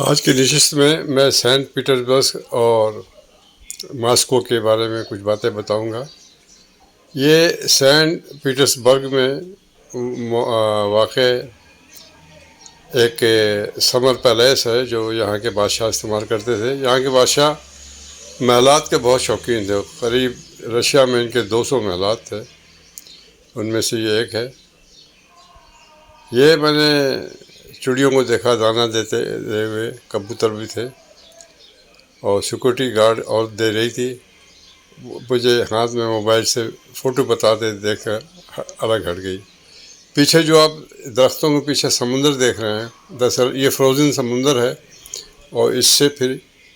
آج کی نشست میں سینٹ پیٹرزبرگ اور ماسکو کے بارے میں کچھ باتیں بتاؤں گا۔ یہ سینٹ پیٹرزبرگ میں واقع ایک سمر پیلیس ہے جو یہاں کے بادشاہ استعمال کرتے تھے۔ یہاں کے بادشاہ محلات کے بہت شوقین تھے، قریب رشیا میں ان کے 200 محلات تھے، ان میں سے یہ ایک ہے۔ یہ میں نے چڑیوں کو دیکھا دانا دیتے ہوئے، کبوتر بھی تھے اور سیکورٹی گارڈ اور دے رہی تھی۔ مجھے ہاتھ میں موبائل سے فوٹو بتاتے دیکھ کر الگ ہٹ گئی۔ پیچھے جو آپ درختوں کے پیچھے سمندر دیکھ رہے ہیں، دراصل یہ فروزن سمندر ہے اور اس سے پھر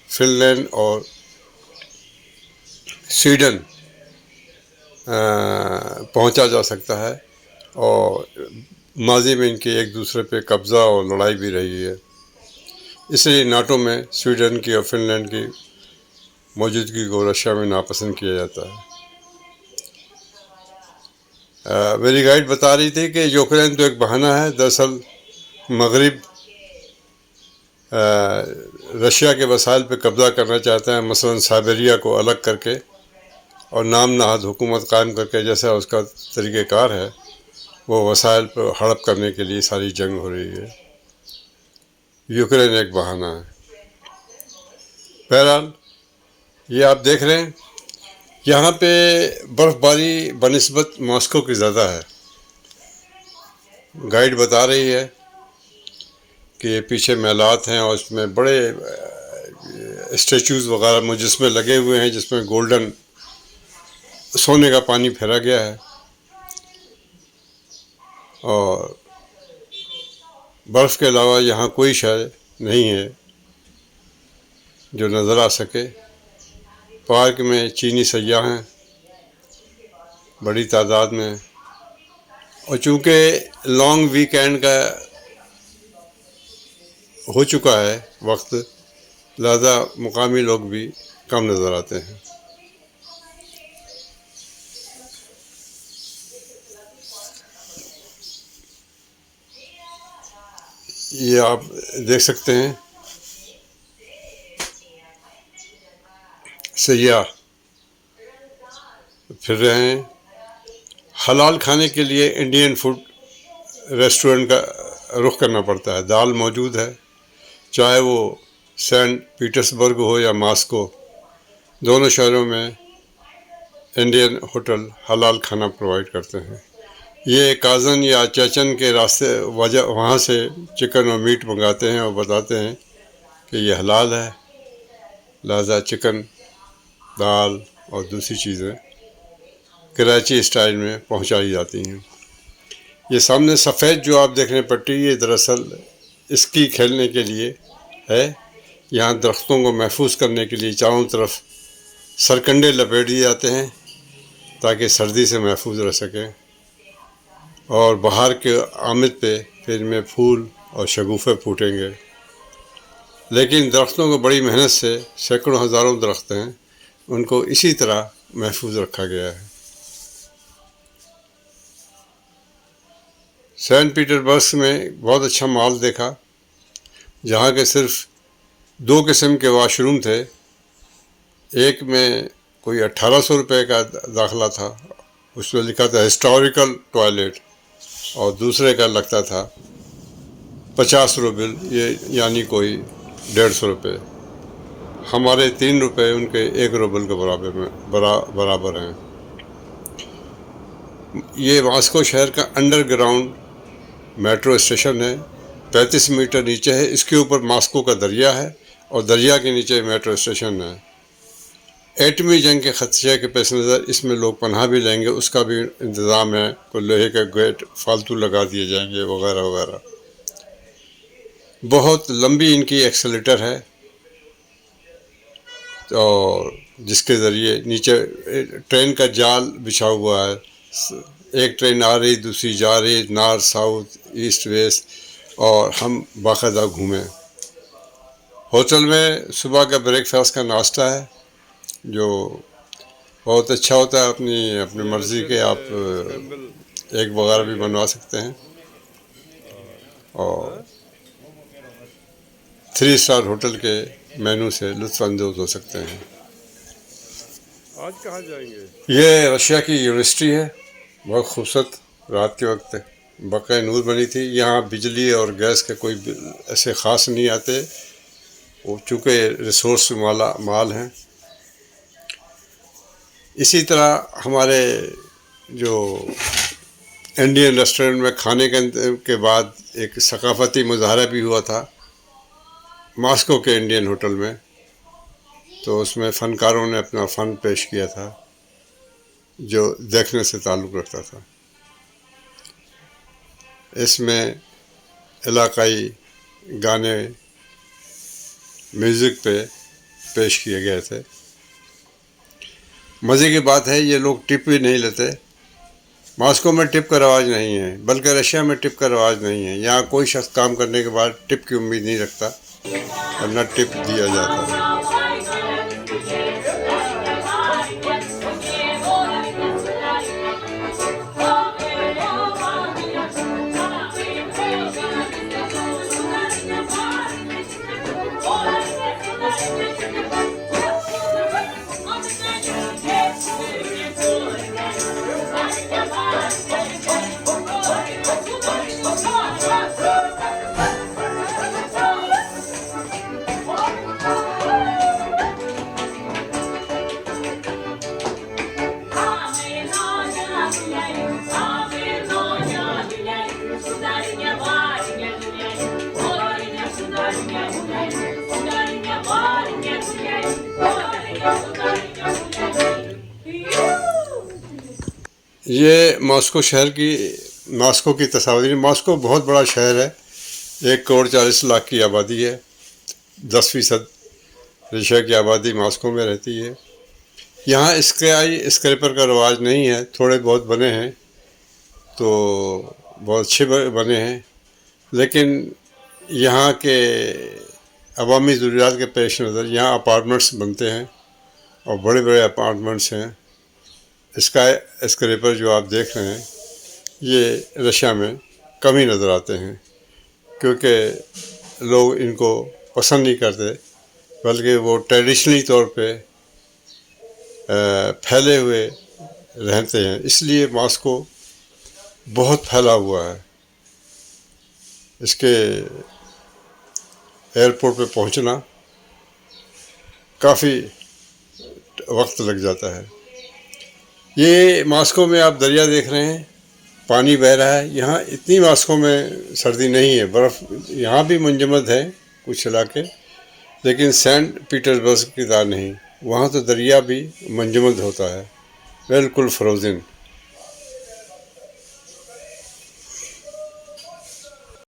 فن لینڈ اور سویڈن پہنچا جا سکتا ہے، اور ماضی میں ان کے ایک دوسرے پہ قبضہ اور لڑائی بھی رہی ہے۔ اس لیے ناٹو میں سویڈن کی اور فن لینڈ کی موجودگی کو رشیا میں ناپسند کیا جاتا ہے۔ میری گائیڈ بتا رہی تھی کہ یوکرین تو ایک بہانہ ہے، دراصل مغرب رشیا کے وسائل پہ قبضہ کرنا چاہتے ہیں، مثلا سائبیریا کو الگ کر کے اور نام نہاد حکومت قائم کر کے، جیسا اس کا طریقہ کار ہے، وہ وسائل پر ہڑپ کرنے کے لیے ساری جنگ ہو رہی ہے۔ یوکرین ایک بہانہ ہے۔ بہرحال یہ آپ دیکھ رہے ہیں، یہاں پہ برف باری بنسبت ماسکو کی زیادہ ہے۔ گائیڈ بتا رہی ہے کہ یہ پیچھے محلات ہیں اور اس میں بڑے اسٹیچوز وغیرہ مجسمے لگے ہوئے ہیں، جس میں گولڈن سونے کا پانی پھیرا گیا ہے، اور برف کے علاوہ یہاں کوئی شے نہیں ہے جو نظر آ سکے۔ پارک میں چینی سیاح ہیں بڑی تعداد میں، اور چونکہ لانگ ویکینڈ کا ہو چکا ہے وقت، لہذا مقامی لوگ بھی کم نظر آتے ہیں۔ یہ آپ دیکھ سکتے ہیں، سیاح پھر رہے ہیں۔ حلال کھانے کے لیے انڈین فوڈ ریسٹورنٹ کا رخ کرنا پڑتا ہے۔ دال موجود ہے، چاہے وہ سینٹ پیٹرزبرگ ہو یا ماسکو، دونوں شہروں میں انڈین ہوٹل حلال کھانا پرووائڈ کرتے ہیں۔ یہ کازن یا چیچن کے راستے وہاں سے چکن اور میٹ منگاتے ہیں اور بتاتے ہیں کہ یہ حلال ہے، لہذا چکن، دال اور دوسری چیزیں کراچی اسٹائل میں پہنچائی جاتی ہیں۔ یہ سامنے سفید جو آپ دیکھ رہے ہیں پٹی، یہ دراصل اسکی کھیلنے کے لیے ہے۔ یہاں درختوں کو محفوظ کرنے کے لیے چاروں طرف سرکنڈے لپیٹ دیے جاتے ہیں تاکہ سردی سے محفوظ رہ سکیں، اور بہار کے آمد پہ پھر میں پھول اور شگوفے پھوٹیں گے۔ لیکن درختوں کو بڑی محنت سے، سینکڑوں ہزاروں درخت ہیں، ان کو اسی طرح محفوظ رکھا گیا ہے۔ سینٹ پیٹرزبرگ میں بہت اچھا مال دیکھا، جہاں کے صرف 2 قسم کے واش روم تھے۔ ایک میں کوئی 1800 روپے کا داخلہ تھا، اس میں لکھا تھا ہسٹوریکل ٹوائلٹ، اور دوسرے کا لگتا تھا 50 روبل، یہ یعنی کوئی 150 روپے۔ ہمارے 3 روپے ان کے 1 روبل کے برابر ہیں۔ یہ ماسکو شہر کا انڈر گراؤنڈ میٹرو اسٹیشن ہے، 35 میٹر نیچے ہے۔ اس کے اوپر ماسکو کا دریا ہے اور دریا کے نیچے میٹرو اسٹیشن ہے۔ ایٹمی جنگ کے خدشے کے پیش نظر اس میں لوگ پناہ بھی لیں گے، اس کا بھی انتظام ہے، کوئی لوہے کے گیٹ فالتو لگا دیے جائیں گے وغیرہ وغیرہ۔ بہت لمبی ان کی ایکسیلیٹر ہے، اور جس کے ذریعے نیچے ٹرین کا جال بچھا ہوا ہے۔ ایک ٹرین آ رہی، دوسری جا رہی، نارتھ ساؤتھ ایسٹ ویسٹ، اور ہم باقاعدہ گھومیں۔ ہوٹل میں صبح کا بریک فاسٹ کا ناشتہ ہے جو بہت اچھا ہوتا ہے، اپنی مرضی کے آپ ایک وغیرہ بھی بنوا سکتے ہیں، اور 3 اسٹار ہوٹل کے مینو سے لطف اندوز ہو سکتے ہیں۔ آج کہاں جائیں گے؟ یہ رشیا کی یونیورسٹی ہے، بہت خوبصورت، رات کے وقت بقع نور بنی تھی۔ یہاں بجلی اور گیس کے کوئی ایسے خاص نہیں آتے، وہ چونکہ ریسورس مال ہیں۔ اسی طرح ہمارے جو انڈین ریسٹورنٹ میں کھانے کے بعد ایک ثقافتی مظاہرہ بھی ہوا تھا ماسکو کے انڈین ہوٹل میں، تو اس میں فنکاروں نے اپنا فن پیش کیا تھا جو دیکھنے سے تعلق رکھتا تھا۔ اس میں علاقائی گانے میوزک پہ پیش کیے گئے تھے۔ مزے کی بات ہے یہ لوگ ٹپ بھی نہیں لیتے۔ ماسکو میں ٹپ کا رواج نہیں ہے، بلکہ رشیا میں ٹپ کا رواج نہیں ہے۔ یہاں کوئی شخص کام کرنے کے بعد ٹپ کی امید نہیں رکھتا اور نہ ٹپ دیا جاتا ہے۔ یہ ماسکو کی تصاویر۔ ماسکو بہت بڑا شہر ہے، 1,40,00,000 کی آبادی ہے، 10% رشیا کی آبادی ماسکو میں رہتی ہے۔ یہاں اسکریپر کا رواج نہیں ہے، تھوڑے بہت بنے ہیں تو بہت اچھے بنے ہیں، لیکن یہاں کے عوامی ضروریات کے پیش نظر یہاں اپارٹمنٹس بنتے ہیں اور بڑے بڑے اپارٹمنٹس ہیں۔ اسکریپر جو آپ دیکھ رہے ہیں یہ رشیا میں کم ہی نظر آتے ہیں، کیونکہ لوگ ان کو پسند نہیں کرتے، بلکہ وہ ٹریڈیشنلی طور پہ پھیلے ہوئے رہتے ہیں۔ اس لیے ماسکو بہت پھیلا ہوا ہے۔ اس کے ایئرپورٹ پہ پہنچنا کافی وقت لگ جاتا ہے۔ یہ ماسکو میں آپ دریا دیکھ رہے ہیں، پانی بہہ رہا ہے۔ یہاں اتنی ماسکو میں سردی نہیں ہے، برف یہاں بھی منجمد ہے کچھ علاقے، لیکن سینٹ پیٹرز برگ کی طرح نہیں، وہاں تو دریا بھی منجمد ہوتا ہے، بالکل فروزن۔